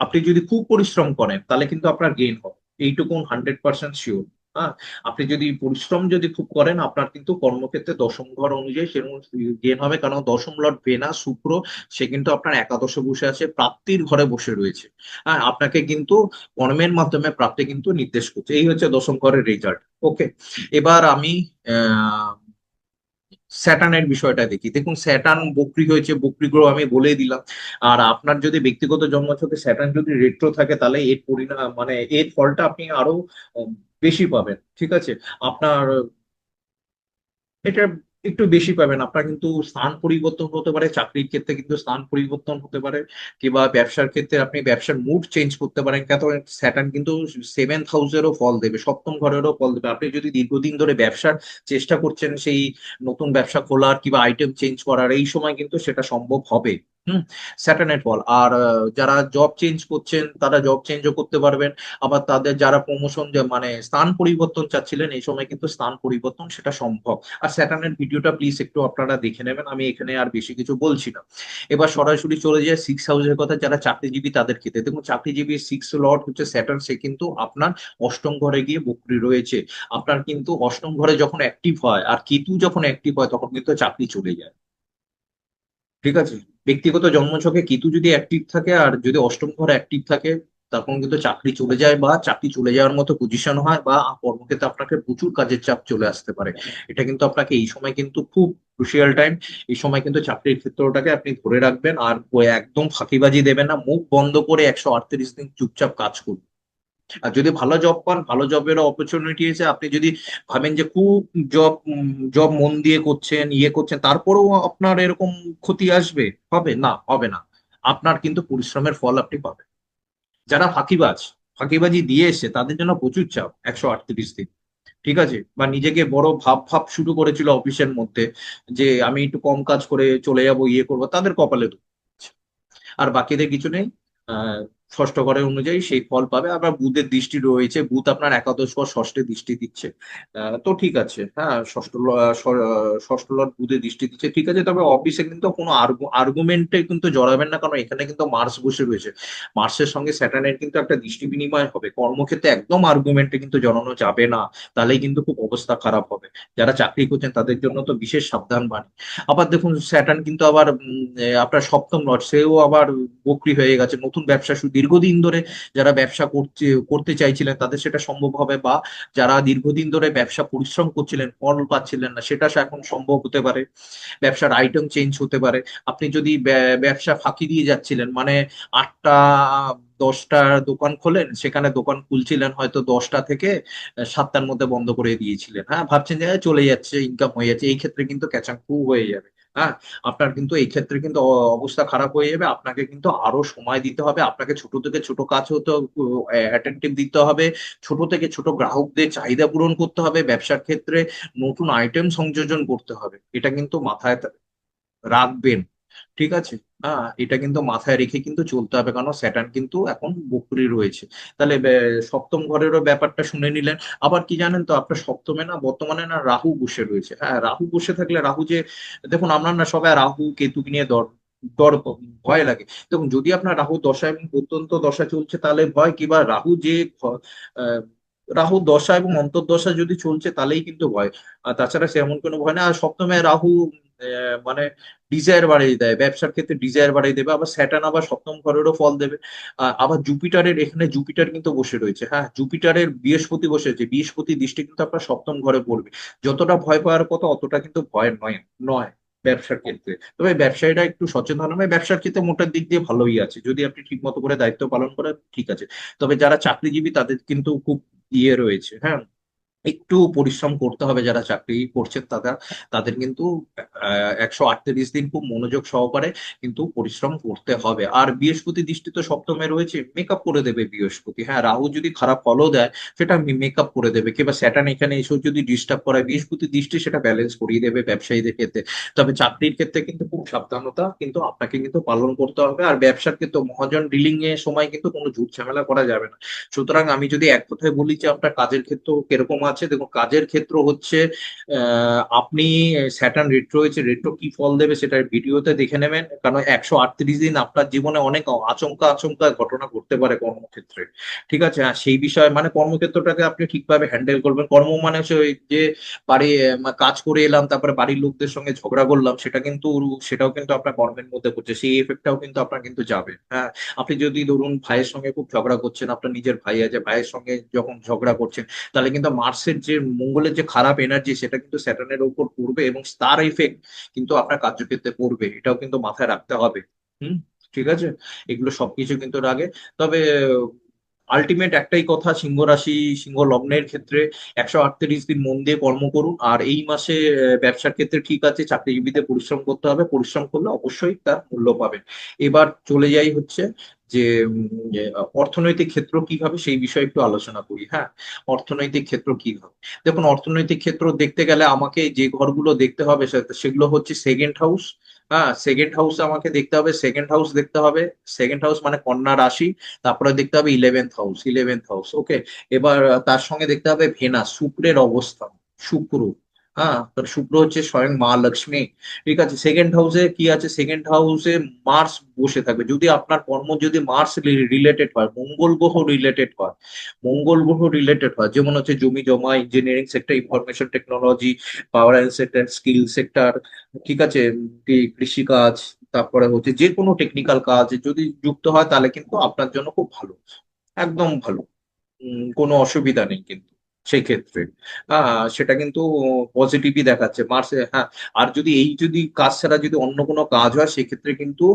আপনি যদি খুব পরিশ্রম করেন তাহলে কিন্তু আপনার গেইন হবে, এইটুকুন 100% শিওর। হ্যাঁ, আপনি যদি পরিশ্রম যদি খুব করেন, আপনার কিন্তু কর্মক্ষেত্রে দশম ঘর অনুযায়ী সেরকম গেইন হবে, কারণ দশম লর্ড ভেনাস শুক্র, সে কিন্তু আপনার একাদশে বসে আছে, প্রাপ্তির ঘরে বসে রয়েছে। হ্যাঁ, আপনাকে কিন্তু কর্মের মাধ্যমে প্রাপ্তি কিন্তু নির্দেশ করছে। এই হচ্ছে দশম ঘরের রেজাল্ট। ওকে, এবার আমি আহ স্যাটার্নের বিষয়টা দেখি। দেখুন, স্যাটার্ন বক্রী হয়েছে, বক্রী গ্রহ আমি বলে দিলাম। আর আপনার যদি ব্যক্তিগত জন্মছকে স্যাটার্ন যদি রেট্রো থাকে, তাহলে এর পরিণাম মানে এর ফলটা আপনি আরো উম, বেশি পাবেন। ঠিক আছে? আপনার এটা একটু বেশি পাবেন। আপনার কিন্তু স্থান পরিবর্তন হতে পারে, চাকরির ক্ষেত্রে কিন্তু স্থান পরিবর্তন হতে পারে, কিংবা ব্যবসার ক্ষেত্রে আপনি ব্যবসার মুড চেঞ্জ করতে পারেন। কেন, স্যাটার্ন কিন্তু 7th হাউসেরও ফল দেবে, সপ্তম ঘরেরও ফল দেবে। আপনি যদি দীর্ঘদিন ধরে ব্যবসার চেষ্টা করছেন, সেই নতুন ব্যবসা খোলার কিংবা আইটেম চেঞ্জ করার, এই সময় কিন্তু সেটা সম্ভব হবে। হুম, স্যাটার্নের ফল। আর যারা জব চেঞ্জ করছেন তারা জব চেঞ্জও করতে পারবেন। আবার তাদের যারা প্রমোশন, মানে স্থান পরিবর্তন চাচ্ছিলেন, এই সময় কিন্তু স্থান পরিবর্তন সেটা সম্ভব। আর স্যাটার্নের ভিডিওটা প্লিজ একটু আপনারা দেখে নেবেন, আমি এখানে আর বেশি কিছু বলছি না। এবার সরাসরি চলে যায় 6 হাউসের কথা, যারা চাকরিজীবী তাদের ক্ষেত্রে। দেখুন, চাকরিজীবী 6 লর্ড হচ্ছে স্যাটার্ন, সে কিন্তু আপনার অষ্টম ঘরে গিয়ে বকরি রয়েছে। আপনার কিন্তু অষ্টম ঘরে যখন অ্যাক্টিভ হয় আর কেতু যখন অ্যাক্টিভ হয়, তখন কিন্তু চাকরি চলে যায়। ঠিক আছে, ব্যক্তিগত জন্মছকে কেতু যদি অ্যাক্টিভ থাকে আর যদি অষ্টম ঘর অ্যাক্টিভ থাকে, তখন কিন্তু চাকরি চলে যায়, বা চাকরি চলে যাওয়ার মতো পজিশন হয়, বা কর্মক্ষেত্রে আপনাকে প্রচুর কাজের চাপ চলে আসতে পারে। এটা কিন্তু আপনাকে এই সময় কিন্তু খুব ক্রুশিয়াল টাইম। এই সময় কিন্তু চাকরির ক্ষেত্রটাকে আপনি ধরে রাখবেন, আর একদম ফাঁকিবাজি দেবেন না, মুখ বন্ধ করে 138 দিন চুপচাপ কাজ করুন। আর যদি ভালো জব পান, ভালো জবের অপরচুনিটি আছে, আপনি যদি ভাবেন যে খুব জব জব মন দিয়ে করছেন, ইয়ে করছেন, তারপরেও আপনার এরকম ক্ষতি আসবে, হবে না, হবে না। আপনার কিন্তু পরিশ্রমের ফল আপনি পাবেন। যারা ফাঁকিবাজ, ফাঁকিবাজি দিয়ে এসে, তাদের জন্য প্রচুর চাপ 138 দিন। ঠিক আছে, বা নিজেকে বড় ভাব ভাব শুরু করেছিল অফিসের মধ্যে, যে আমি একটু কম কাজ করে চলে যাব, ইয়ে করবো, তাদের কপালে দুঃখ আছে। আর বাকিদের কিছু নেই। আহ ষষ্ঠ ঘরের অনুযায়ী সেই ফল পাবে। আবার বুধের দৃষ্টি রয়েছে, বুধ আপনার একাদশ ঘর ষষ্ঠে দৃষ্টি দিচ্ছে। তো ঠিক আছে, হ্যাঁ, ষষ্ঠ লর্ড বুধের দৃষ্টি দিচ্ছে, ঠিক আছে। তবে অফিসে কিন্তু কোনো আর্গুমেন্টে কিন্তু জড়াবেন না, কারণ এখানে কিন্তু মার্স বসে রয়েছে। মার্সের সঙ্গে স্যাটার্নের কিন্তু একটা দৃষ্টি বিনিময় হবে, কর্মক্ষেত্রে একদম আর্গুমেন্টে কিন্তু জড়ানো যাবে না, তাহলেই কিন্তু খুব অবস্থা খারাপ হবে। যারা চাকরি করছেন তাদের জন্য তো বিশেষ সাবধান বাণী। আবার দেখুন, স্যাটার্ন কিন্তু আবার আপনার সপ্তম লর্ড, সেও আবার বকরি হয়ে গেছে। নতুন ব্যবসা শুরু, দীর্ঘদিন ধরে যারা ব্যবসা করতে চাইছিলেন তাদের সেটা সম্ভব হবে, বা যারা দীর্ঘদিন ধরে ব্যবসা পরিশ্রম করছিলেন, ফল পাচ্ছিলেন না, সেটা এখন সম্ভব হতে পারে। ব্যবসার আইটেম চেঞ্জ হতে পারে। আপনি যদি ব্যবসা ফাঁকি দিয়ে যাচ্ছিলেন, মানে 8টা 10টার দোকান খোলেন, সেখানে দোকান খুলছিলেন হয়তো 10টা থেকে 7টার মধ্যে বন্ধ করে দিয়েছিলেন, হ্যাঁ, ভাবছেন যে চলে যাচ্ছে, ইনকাম হয়ে যাচ্ছে, এই ক্ষেত্রে কিন্তু ক্যাচাং হয়ে যাবে। হ্যাঁ, আপনার কিন্তু এই ক্ষেত্রে কিন্তু অবস্থা খারাপ হয়ে যাবে। আপনাকে কিন্তু আরো সময় দিতে হবে, আপনাকে ছোট থেকে ছোট কাজ হতে অ্যাটেন্টিভ দিতে হবে, ছোট থেকে ছোট গ্রাহকদের চাহিদা পূরণ করতে হবে, ব্যবসার ক্ষেত্রে নতুন আইটেম সংযোজন করতে হবে। এটা কিন্তু মাথায় রাখবেন। ঠিক আছে, হ্যাঁ, এটা কিন্তু মাথায় রেখে কিন্তু চলতে হবে, কারণ স্যাটার্ন কিন্তু এখন বকরি রয়েছে। তাহলে সপ্তম ঘরেরও ব্যাপারটা শুনে নিলেন। আবার কি জানেন তো, আপনার সপ্তমে না বর্তমানে না রাহু বসে রয়েছে। হ্যাঁ, রাহু বসে থাকলে, রাহু যে, দেখুন আমরা না সবাই রাহু কেতুকে নিয়ে ডর ভয় লাগে। দেখুন, যদি আপনার রাহু দশা এবং প্রত্যন্ত দশা চলছে তাহলে ভয়, কিংবা রাহু যে আহ, রাহু দশা এবং অন্তর্দশা যদি চলছে তাহলেই কিন্তু ভয়। আর তাছাড়া সেমন কোনো ভয় না। আর সপ্তমে রাহু মানে ডিজায়ার বাড়িয়ে দেয়, ব্যবসার ক্ষেত্রে ডিজায়ার বাড়িয়ে দেবে। আবার স্যাটার্ন আবার সপ্তম ঘরেরও ফল দেবে। আবার জুপিটারের, এখানে জুপিটার কিন্তু বসে রয়েছে। হ্যাঁ, জুপিটারের বৃহস্পতি বসেছে, বৃহস্পতি দৃষ্টি কিন্তু আপনার সপ্তম ঘরে পড়বে। যতটা ভয় পাওয়ার কথা অতটা কিন্তু ভয় নয়, নয় ব্যবসার ক্ষেত্রে। তবে ব্যবসায়ীরা একটু সচেতন হবে, ব্যবসার ক্ষেত্রে মোটার দিক দিয়ে ভালোই আছে, যদি আপনি ঠিক মতো করে দায়িত্ব পালন করেন, ঠিক আছে। তবে যারা চাকরিজীবী তাদের কিন্তু খুব ইয়ে রয়েছে, হ্যাঁ, একটু পরিশ্রম করতে হবে। যারা চাকরি করছেন তাদের কিন্তু 138 দিন খুব মনোযোগ সহকারে কিন্তু পরিশ্রম করতে হবে। আর বৃহস্পতি দৃষ্টি তো সপ্তমে রয়েছে, মেকআপ করে দেবে বৃহস্পতি। হ্যাঁ, রাহু যদি খারাপ ফলও দেয়, সেটা মেকআপ করে দেবে। কিংবা স্যাটার্ন এখানে এসেও যদি ডিস্টার্ব করায়, বৃহস্পতি দৃষ্টি সেটা ব্যালেন্স করিয়ে দেবে ব্যবসায়ীদের ক্ষেত্রে। তবে চাকরির ক্ষেত্রে কিন্তু খুব সাবধানতা কিন্তু আপনাকে কিন্তু পালন করতে হবে। আর ব্যবসার ক্ষেত্রে মহাজন ডিলিং এর সময় কিন্তু কোনো ঝুট ঝামেলা করা যাবে না। সুতরাং আমি যদি এক কথায় বলি যে আপনার কাজের ক্ষেত্র কিরকম আছে, দেখুন, কাজের ক্ষেত্র হচ্ছে আপনি, স্যাটার্ন রেট্রো হয়েছে, রেট্রো কি ফল দেবে সেটা ভিডিওতে দেখে নেবেন। কারণ 138 দিন আপনার জীবনে অনেক আচমকা আচমকা ঘটনা ঘটতে পারে কর্মক্ষেত্রে। ঠিক আছে, আর সেই বিষয়ে মানে কর্মক্ষেত্রটাকে আপনি ঠিকভাবে হ্যান্ডেল করবেন। কর্ম মানে হচ্ছে ওই যে বাড়ি কাজ করে এলাম, তারপরে বাড়ির লোকদের সঙ্গে ঝগড়া করলাম, সেটাও কিন্তু আপনার কর্মের মধ্যে পড়ছে, সেই এফেক্টটাও কিন্তু আপনার কিন্তু যাবে। হ্যাঁ, আপনি যদি ধরুন ভাইয়ের সঙ্গে খুব ঝগড়া করছেন, আপনার নিজের ভাই আছে, ভাইয়ের সঙ্গে যখন ঝগড়া করছেন, তাহলে কিন্তু মার্সের যে, মঙ্গলের যে খারাপ এনার্জি, সেটা কিন্তু স্যাটার্নের উপর পড়বে, এবং তার এফেক্ট কিন্তু আপনার কার্যক্ষেত্রে পড়বে। এটাও কিন্তু মাথায় রাখতে হবে। হুম, ঠিক আছে, এগুলো সবকিছু কিন্তু রাগে। তবে আলটিমেট একটাই কথা, সিংহ রাশি সিংহ লগ্নের ক্ষেত্রে 138 দিন মন দিয়ে কর্ম করুন। আর এই মাসে ব্যবসার ক্ষেত্রে ঠিক আছে, চাকরিজীবীদের পরিশ্রম করতে হবে, পরিশ্রম করলে অবশ্যই তার মূল্য পাবেন। এবার চলে যাই হচ্ছে যে অর্থনৈতিক ক্ষেত্র কিভাবে সেই বিষয়ে একটু আলোচনা করি। হ্যাঁ, অর্থনৈতিক ক্ষেত্র কিভাবে, দেখুন অর্থনৈতিক ক্ষেত্র দেখতে গেলে আমাকে যে ঘরগুলো দেখতে হবে সেগুলো হচ্ছে সেকেন্ড হাউস। হ্যাঁ, সেকেন্ড হাউস আমাকে দেখতে হবে, সেকেন্ড হাউস দেখতে হবে। সেকেন্ড হাউস মানে কন্যা রাশি। তারপরে দেখতে হবে ইলেভেন্থ হাউস, ওকে। এবার তার সঙ্গে দেখতে হবে ভেনাস, শুক্রের অবস্থান। শুক্র, হ্যাঁ, তার শুক্র হচ্ছে স্বয়ং মা লক্ষ্মী। ঠিক আছে, সেকেন্ড হাউসে কি আছে, সেকেন্ড হাউসে মার্স বসে থাকবে। যদি আপনার কর্ম যদি মার্স রিলেটেড হয়, মঙ্গল গ্রহ রিলেটেড হয়, মঙ্গল গ্রহ রিলেটেড হয়, যেমন হচ্ছে জমি জমা, engineering sector, information technology, power and sector, skill sector, ঠিক আছে, কৃষিকাজ, তারপরে হচ্ছে যে কোনো টেকনিক্যাল কাজ যদি যুক্ত হয় তাহলে কিন্তু আপনার জন্য খুব ভালো, একদম ভালো। কোনো অসুবিধা নেই কিন্তু সেই ক্ষেত্রে সেটা কিন্তু পজিটিভই দেখাচ্ছে মার্সে। হ্যাঁ, আর যদি এই যদি কাজ ছাড়া যদি অন্য কোনো কাজ হয় সেক্ষেত্রে কিন্তু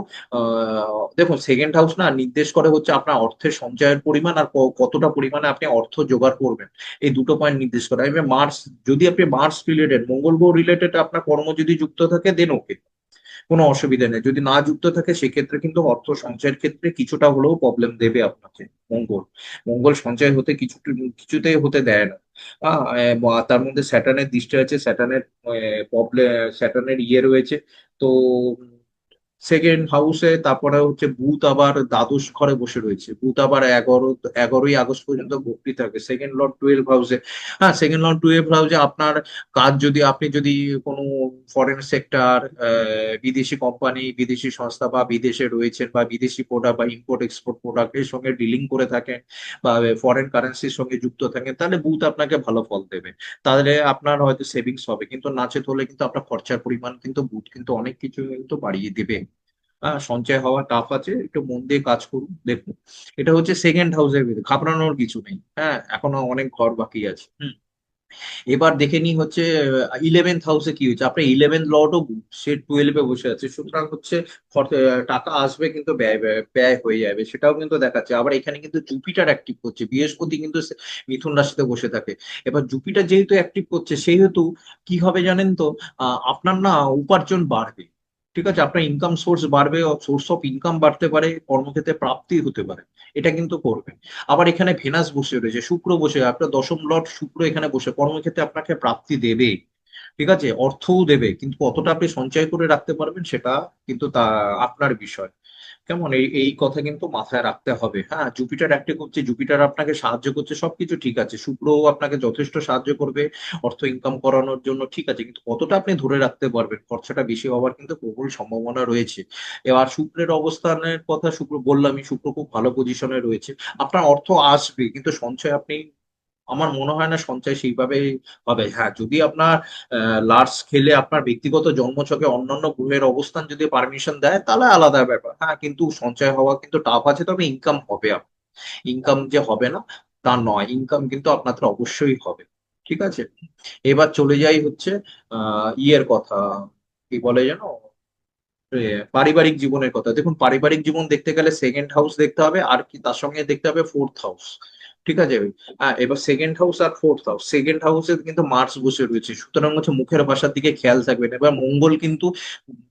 দেখুন সেকেন্ড হাউস না নির্দেশ করে হচ্ছে আপনার অর্থের সঞ্চয়ের পরিমাণ আর কতটা পরিমাণে আপনি অর্থ জোগাড় করবেন। এই দুটো পয়েন্ট নির্দেশ করে। এবার মার্স, যদি আপনি মার্স রিলেটেড, মঙ্গল গ্রহ রিলেটেড আপনার কর্ম যদি যুক্ত থাকে দেন ওকে, কোনো অসুবিধা নেই। যদি না যুক্ত থাকে সেক্ষেত্রে কিন্তু অর্থ সঞ্চয়ের ক্ষেত্রে কিছুটা হলেও প্রবলেম দেবে আপনাকে মঙ্গল। মঙ্গল সঞ্চয় হতে কিছুতেই হতে দেয় না। তার মধ্যে স্যাটার্নের দৃষ্টি আছে, স্যাটার্নের প্রবলেম, স্যাটার্নের ইয়ে রয়েছে। তো সেকেন্ড হাউসে তারপরে হচ্ছে বুধ আবার দ্বাদশ ঘরে বসে রয়েছে। বুধ আবার 11ই আগস্ট পর্যন্ত বকরি থাকে সেকেন্ড লর্ড 12 হাউসে। হ্যাঁ, সেকেন্ড লর্ড 12 হাউসে আপনার কাজ যদি আপনি যদি কোনো ফরেন সেক্টর, বিদেশি কোম্পানি, বিদেশি সংস্থা বা বিদেশে রয়েছেন বা বিদেশি প্রোডাক্ট বা ইম্পোর্ট এক্সপোর্ট প্রোডাক্টের সঙ্গে ডিলিং করে থাকেন বা ফরেন কারেন্সির সঙ্গে যুক্ত থাকেন তাহলে বুধ আপনাকে ভালো ফল দেবে। তাহলে আপনার হয়তো সেভিংস হবে, কিন্তু নাচে হলে কিন্তু আপনার খরচার পরিমাণ কিন্তু বুধ কিন্তু অনেক কিছু কিন্তু বাড়িয়ে দেবে। সঞ্চয় হওয়া টাফ আছে, একটু মন দিয়ে কাজ করুন। দেখুন এটা হচ্ছে সেকেন্ড হাউসের ভিতরে, ঘাবড়ানোর কিছু নেই। হ্যাঁ, এখনো অনেক ঘর বাকি আছে। এবার দেখে নি হচ্ছে ইলেভেন্থ হাউসে কি হয়েছে, আপনার ইলেভেন্থ লর্ডও সে 12-এ বসে আছে, সুতরাং হচ্ছে টাকা আসবে কিন্তু ব্যয় ব্যয় ব্যয় হয়ে যাবে, সেটাও কিন্তু দেখাচ্ছে। আবার এখানে কিন্তু জুপিটার অ্যাক্টিভ করছে, বৃহস্পতি কিন্তু মিথুন রাশিতে বসে থাকে। এবার জুপিটার যেহেতু অ্যাক্টিভ করছে সেহেতু কি হবে জানেন তো, আপনার না উপার্জন বাড়বে। ঠিক আছে, আপনার ইনকাম সোর্স বাড়বে, সোর্স অফ ইনকাম বাড়তে পারে, কর্মক্ষেত্রে প্রাপ্তি হতে পারে, এটা কিন্তু করবে। আবার এখানে ভেনাস বসে রয়েছে, শুক্র বসে, আপনার দশম লর্ড শুক্র এখানে বসে কর্মক্ষেত্রে আপনাকে প্রাপ্তি দেবে। ঠিক আছে, অর্থও দেবে, কিন্তু কতটা আপনি সঞ্চয় করে রাখতে পারবেন সেটা কিন্তু তা আপনার বিষয়। কেমন, এই এই কথা কিন্তু মাথায় রাখতে হবে। হ্যাঁ, জুপিটার একটা করছে, জুপিটার আপনাকে সাহায্য করছে, সবকিছু ঠিক আছে, শুক্রও আপনাকে যথেষ্ট সাহায্য করবে অর্থ ইনকাম করানোর জন্য, ঠিক আছে, কিন্তু কতটা আপনি ধরে রাখতে পারবেন, খরচাটা বেশি হওয়ার কিন্তু প্রবল সম্ভাবনা রয়েছে। এবার শুক্রের অবস্থানের কথা, শুক্র বললামই, শুক্র খুব ভালো পজিশনে রয়েছে। আপনার অর্থ আসবে কিন্তু সঞ্চয় আপনি, আমার মনে হয় না সঞ্চয় সেইভাবে হবে। হ্যাঁ, যদি আপনার লার্জ স্কেলে আপনার ব্যক্তিগত জন্মছকে অন্যান্য গ্রহের অবস্থান যদি পারমিশন দেয় তাহলে আলাদা ব্যাপার। হ্যাঁ, কিন্তু সঞ্চয় হওয়া কিন্তু টাফ আছে, তবে ইনকাম হবে। ইনকাম যে হবে না তা নয়, ইনকাম কিন্তু আপনাদের অবশ্যই হবে। ঠিক আছে, এবার চলে যাই হচ্ছে ইয়ের কথা, কি বলে যেন, পারিবারিক জীবনের কথা। দেখুন পারিবারিক জীবন দেখতে গেলে সেকেন্ড হাউস দেখতে হবে, আর কি তার সঙ্গে দেখতে হবে ফোর্থ হাউস। ঠিক আছে, এবার সেকেন্ড হাউস আর ফোর্থ হাউস, সেকেন্ড হাউসে কিন্তু মার্স বসে রয়েছে, সুতরাং হচ্ছে মুখের ভাষার দিকে খেয়াল থাকবেন। এবার মঙ্গল কিন্তু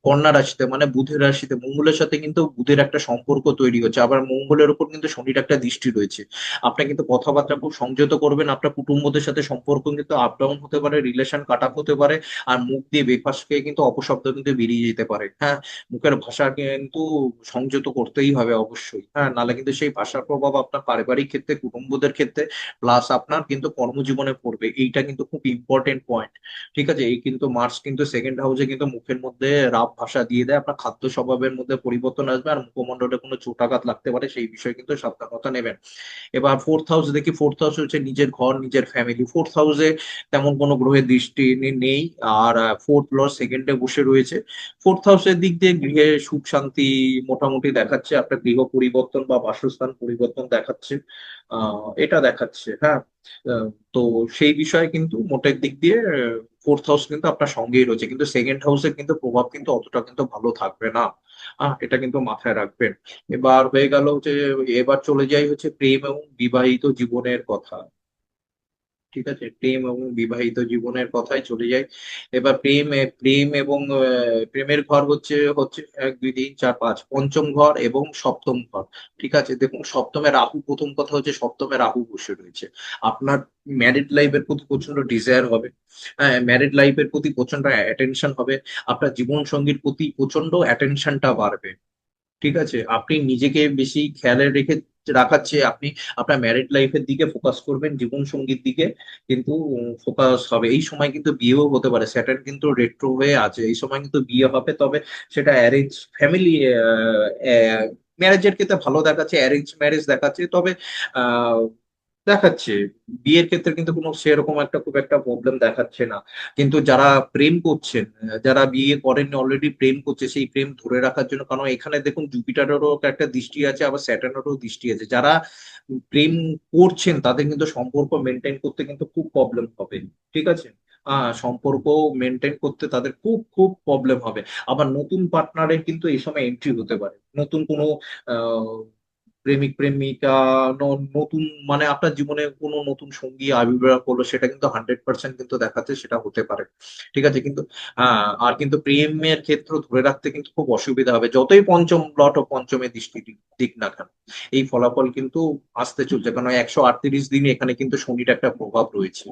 কন্যা রাশিতে মানে বুধের রাশিতে, মঙ্গলের সাথে কিন্তু বুধের একটা সম্পর্ক তৈরি হচ্ছে, আবার মঙ্গলের উপর কিন্তু শনির একটা দৃষ্টি রয়েছে। আপনি কিন্তু কথাবার্তা খুব সংযত করবেন, আপনার কুটুম্বদের সাথে সম্পর্ক কিন্তু আপ ডাউন হতে পারে, রিলেশন কাট আপ হতে পারে, আর মুখ দিয়ে বেফাঁস খেয়ে কিন্তু অপশব্দ কিন্তু বেরিয়ে যেতে পারে। হ্যাঁ, মুখের ভাষা কিন্তু সংযত করতেই হবে অবশ্যই। হ্যাঁ, নাহলে কিন্তু সেই ভাষার প্রভাব আপনার পারিবারিক ক্ষেত্রে, কুটুম্বদের ক্ষেত্রে, প্লাস আপনার কিন্তু কর্মজীবনে পড়বে, এইটা কিন্তু খুব ইম্পর্টেন্ট পয়েন্ট। ঠিক আছে, এই কিন্তু মার্স কিন্তু সেকেন্ড হাউসে কিন্তু মুখের মধ্যে রাফ ভাষা দিয়ে দেয়, আপনার খাদ্য স্বভাবের মধ্যে পরিবর্তন আসবে, আর মুখমণ্ডলে কোনো চোটাঘাত লাগতে পারে, সেই বিষয়ে কিন্তু সাবধানতা নেবেন। এবার ফোর্থ হাউস দেখি, ফোর্থ হাউস হচ্ছে নিজের ঘর, নিজের ফ্যামিলি। ফোর্থ হাউসে তেমন কোনো গ্রহের দৃষ্টি নেই, আর ফোর্থ লর্ড সেকেন্ডে বসে রয়েছে। ফোর্থ হাউসের দিক দিয়ে গৃহে সুখ শান্তি মোটামুটি দেখাচ্ছে, আপনার গৃহ পরিবর্তন বা বাসস্থান পরিবর্তন দেখাচ্ছে, এটা দেখাচ্ছে। হ্যাঁ, আহ, তো সেই বিষয়ে কিন্তু মোটের দিক দিয়ে ফোর্থ হাউস কিন্তু আপনার সঙ্গেই রয়েছে, কিন্তু সেকেন্ড হাউসের কিন্তু প্রভাব কিন্তু অতটা কিন্তু ভালো থাকবে না। এটা কিন্তু মাথায় রাখবেন। এবার হয়ে গেল যে, এবার চলে যাই হচ্ছে প্রেম এবং বিবাহিত জীবনের কথা। ঠিক আছে, প্রেম এবং বিবাহিত জীবনের কথায় চলে যাই। এবার প্রেম এবং প্রেমের ঘর হচ্ছে হচ্ছে 1 2 3 4 5, পঞ্চম ঘর এবং সপ্তম ঘর। ঠিক আছে, দেখুন সপ্তমে রাহু, প্রথম কথা হচ্ছে সপ্তমে রাহু বসে রয়েছে। আপনার ম্যারিড লাইফের প্রতি প্রচন্ড ডিজায়ার হবে। হ্যাঁ, ম্যারিড লাইফের প্রতি প্রচন্ড অ্যাটেনশন হবে। আপনার জীবন সঙ্গীর প্রতি প্রচন্ড অ্যাটেনশনটা বাড়বে। ঠিক আছে, আপনি নিজেকে বেশি খেয়ালে রেখে রাখার চেয়ে আপনি আপনার ম্যারিড লাইফের দিকে ফোকাস করবেন, জীবন সঙ্গীর দিকে কিন্তু ফোকাস হবে। এই সময় কিন্তু বিয়েও হতে পারে, স্যাটার্ন কিন্তু রেট্রো হয়ে আছে, এই সময় কিন্তু বিয়ে হবে, তবে সেটা অ্যারেঞ্জ ফ্যামিলি ম্যারেজের ক্ষেত্রে ভালো দেখাচ্ছে, অ্যারেঞ্জ ম্যারেজ দেখাচ্ছে, তবে আহ দেখাচ্ছে বিয়ের ক্ষেত্রে কিন্তু কোনো সেরকম একটা খুব একটা প্রবলেম দেখাচ্ছে না। কিন্তু যারা প্রেম করছেন, যারা বিয়ে করেননি অলরেডি প্রেম করছে, সেই প্রেম ধরে রাখার জন্য, কারণ এখানে দেখুন জুপিটারেরও একটা দৃষ্টি আছে, আবার স্যাটার্নেরও দৃষ্টি আছে। যারা প্রেম করছেন তাদের কিন্তু সম্পর্ক মেনটেন করতে কিন্তু খুব প্রবলেম হবে। ঠিক আছে, সম্পর্ক মেনটেন করতে তাদের খুব খুব প্রবলেম হবে। আবার নতুন পার্টনারের কিন্তু এই সময় এন্ট্রি হতে পারে, নতুন কোনো আহ প্রেমিক প্রেমিকা, নতুন মানে আপনার জীবনে কোনো নতুন সঙ্গী আবির্ভাব করলো, সেটা কিন্তু 100% কিন্তু দেখাচ্ছে সেটা হতে পারে। ঠিক আছে, কিন্তু আর কিন্তু প্রেমের ক্ষেত্র ধরে রাখতে কিন্তু খুব অসুবিধা হবে, যতই পঞ্চম লট ও পঞ্চমে দৃষ্টি দিক না কেন। এই ফলাফল কিন্তু আসতে চলছে, কারণ 138 দিন এখানে কিন্তু শনির একটা প্রভাব রয়েছে।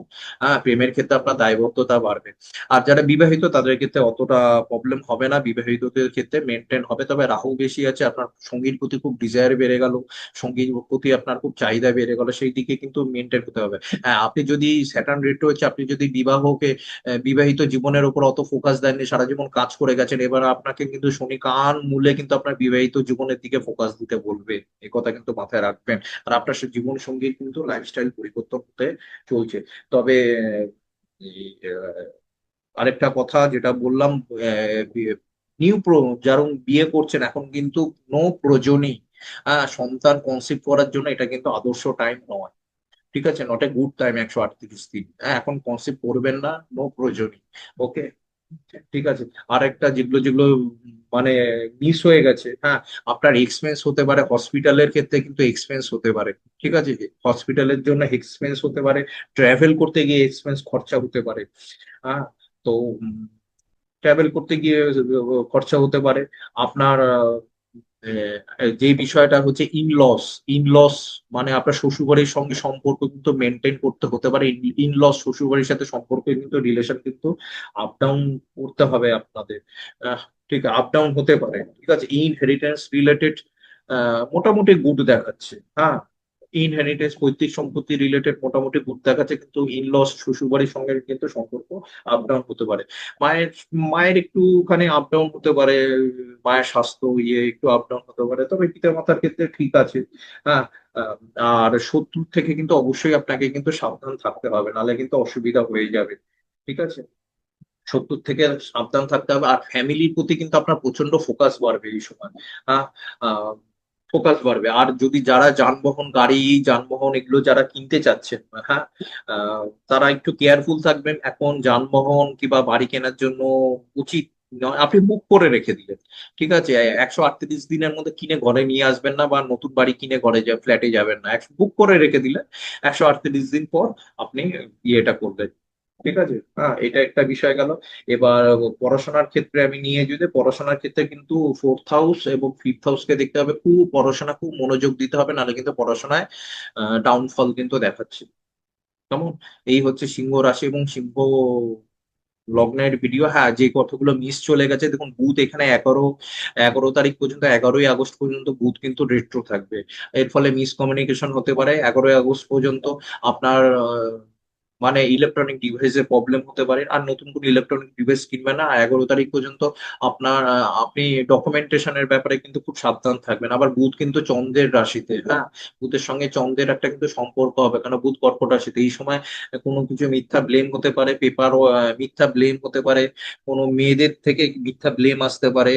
প্রেমের ক্ষেত্রে আপনার দায়বদ্ধতা বাড়বে। আর যারা বিবাহিত তাদের ক্ষেত্রে অতটা প্রবলেম হবে না, বিবাহিতদের ক্ষেত্রে মেনটেন হবে, তবে রাহু বেশি আছে, আপনার সঙ্গীর প্রতি খুব ডিজায়ার বেড়ে গেল, সঙ্গীর প্রতি আপনার খুব চাহিদা বেড়ে গেল, সেই দিকে কিন্তু মেনটেন করতে হবে। হ্যাঁ, আপনি যদি স্যাটার্ন রেট্রো হচ্ছে, আপনি যদি বিবাহিত জীবনের উপর অত ফোকাস দেননি, সারা জীবন কাজ করে গেছেন, এবার আপনাকে কিন্তু শনি কান মূলে কিন্তু আপনার বিবাহিত জীবনের দিকে ফোকাস দিতে বলবে। এ কথা কিন্তু মাথায় রাখবেন। আর আপনার সে জীবন সঙ্গীর কিন্তু লাইফস্টাইল পরিবর্তন হতে চলছে। তবে আরেকটা কথা যেটা বললাম, নিউ যারা বিয়ে করছেন এখন কিন্তু নো প্রয়োজনই সন্তান কনসিভ করার জন্য, এটা কিন্তু আদর্শ টাইম নয়। ঠিক আছে, নট এ গুড টাইম 138 দিন। এখন কনসিভ করবেন না, নো প্রয়োজনই। ওকে, ঠিক আছে। আর একটা যেগুলো যেগুলো মানে মিস হয়ে গেছে, আপনার এক্সপেন্স হতে পারে, হসপিটালের ক্ষেত্রে কিন্তু এক্সপেন্স হতে পারে। ঠিক আছে, হসপিটালের জন্য এক্সপেন্স হতে পারে, ট্রাভেল করতে গিয়ে এক্সপেন্স খরচা হতে পারে। হ্যাঁ, তো ট্রাভেল করতে গিয়ে খরচা হতে পারে। আপনার যে বিষয়টা হচ্ছে ইনলস, ইনলস মানে আপনার শ্বশুরবাড়ির সঙ্গে সম্পর্ক কিন্তু মেনটেন করতে হতে পারে। ইনলস শ্বশুরবাড়ির সাথে সম্পর্ক কিন্তু রিলেশন কিন্তু আপ ডাউন করতে হবে আপনাদের। আহ, ঠিক আছে, আপ ডাউন হতে পারে। ঠিক আছে, ইনহেরিটেন্স রিলেটেড মোটামুটি গুড দেখাচ্ছে। ইনহেরিটেন্স পৈতৃক সম্পত্তি রিলেটেড মোটামুটি গুড দেখাচ্ছে, কিন্তু ইনলস শ্বশুরবাড়ির সঙ্গে কিন্তু সম্পর্ক আপ ডাউন হতে পারে। মায়ের মায়ের একটুখানি আপ ডাউন হতে পারে, মায়ের স্বাস্থ্য একটু আপ ডাউন হতে পারে, তবে পিতা মাতার ক্ষেত্রে ঠিক আছে। হ্যাঁ, আহ, আর শত্রুর থেকে কিন্তু অবশ্যই আপনাকে কিন্তু সাবধান থাকতে হবে, নাহলে কিন্তু অসুবিধা হয়ে যাবে। ঠিক আছে, শত্রুর থেকে সাবধান থাকতে হবে। আর ফ্যামিলির প্রতি কিন্তু আপনার প্রচন্ড ফোকাস বাড়বে এই সময়। হ্যাঁ, ফোকাস বাড়বে। আর যদি যারা যানবাহন, গাড়ি যানবাহন এগুলো যারা কিনতে চাচ্ছেন, হ্যাঁ তারা একটু কেয়ারফুল থাকবেন। এখন যানবাহন কিংবা বাড়ি কেনার জন্য উচিত নয় আপনি বুক করে রেখে দিলেন। ঠিক আছে, 138 দিনের মধ্যে কিনে ঘরে নিয়ে আসবেন না, বা নতুন বাড়ি কিনে ঘরে ফ্ল্যাটে যাবেন না, বুক করে রেখে দিলেন। 138 দিন পর আপনি ইয়েটা করবেন। ঠিক আছে, এটা একটা বিষয় গেল। এবার পড়াশোনার ক্ষেত্রে আমি নিয়ে যদি পড়াশোনার ক্ষেত্রে কিন্তু ফোর্থ হাউস এবং ফিফথ হাউসকে দেখতে হবে, খুব পড়াশোনা খুব মনোযোগ দিতে হবে, নাহলে কিন্তু পড়াশোনায় ডাউনফল কিন্তু দেখাচ্ছে। কেমন? এই হচ্ছে সিংহ রাশি এবং সিংহ লগ্নের ভিডিও। হ্যাঁ, যে কথাগুলো মিস চলে গেছে, দেখুন বুধ এখানে 11 তারিখ পর্যন্ত, 11ই আগস্ট পর্যন্ত বুধ কিন্তু রেট্রো থাকবে। এর ফলে মিস কমিউনিকেশন হতে পারে 11ই আগস্ট পর্যন্ত। আপনার মানে ইলেকট্রনিক ডিভাইসের প্রবলেম হতে পারে, আর নতুন কোনো ইলেকট্রনিক ডিভাইস কিনবেন না 11 তারিখ পর্যন্ত। আপনি ডকুমেন্টেশনের ব্যাপারে কিন্তু খুব সাবধান থাকবেন। আবার বুধ কিন্তু চন্দ্রের রাশিতে, বুধের সঙ্গে চন্দ্রের একটা কিন্তু সম্পর্ক হবে, কারণ বুধ কর্কট রাশিতে। এই সময় কোনো কিছু মিথ্যা ব্লেম হতে পারে, মিথ্যা ব্লেম হতে পারে, কোনো মেয়েদের থেকে মিথ্যা ব্লেম আসতে পারে।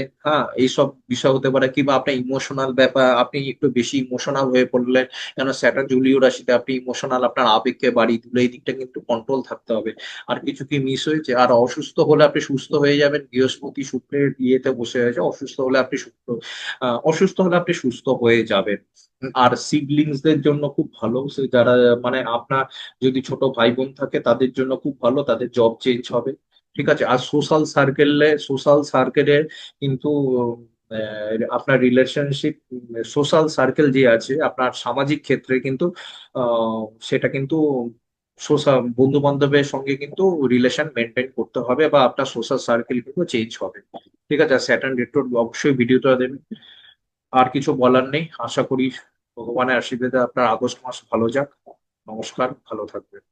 এইসব বিষয় হতে পারে, কিংবা আপনার ইমোশনাল ব্যাপার, আপনি একটু বেশি ইমোশনাল হয়ে পড়লেন, কেন স্যাটার্ন জুলিও রাশিতে, আপনি ইমোশনাল, আপনার আবেগকে বাড়িয়ে তুলে, এই দিকটা কিন্তু একটু কন্ট্রোল থাকতে হবে। আর কিছু কি মিস হয়েছে? আর অসুস্থ হলে আপনি সুস্থ হয়ে যাবেন, বৃহস্পতি শুক্রের ইয়েতে বসে আছে, অসুস্থ হলে আপনি অসুস্থ হলে আপনি সুস্থ হয়ে যাবেন। আর সিবলিংস দের জন্য খুব ভালো, যারা মানে আপনার যদি ছোট ভাই বোন থাকে তাদের জন্য খুব ভালো, তাদের জব চেঞ্জ হবে। ঠিক আছে। আর সোশ্যাল সার্কেলে কিন্তু আপনার রিলেশনশিপ, সোশ্যাল সার্কেল যে আছে আপনার সামাজিক ক্ষেত্রে কিন্তু সেটা কিন্তু সোশ্যাল বন্ধু বান্ধবের সঙ্গে কিন্তু রিলেশন মেনটেন করতে হবে, বা আপনার সোশ্যাল সার্কেল কিন্তু চেঞ্জ হবে। ঠিক আছে। আর স্যাটার্ন রেট্রোর অবশ্যই ভিডিওটা দেবেন। আর কিছু বলার নেই। আশা করি ভগবানের আশীর্বাদে আপনার আগস্ট মাস ভালো যাক। নমস্কার, ভালো থাকবেন।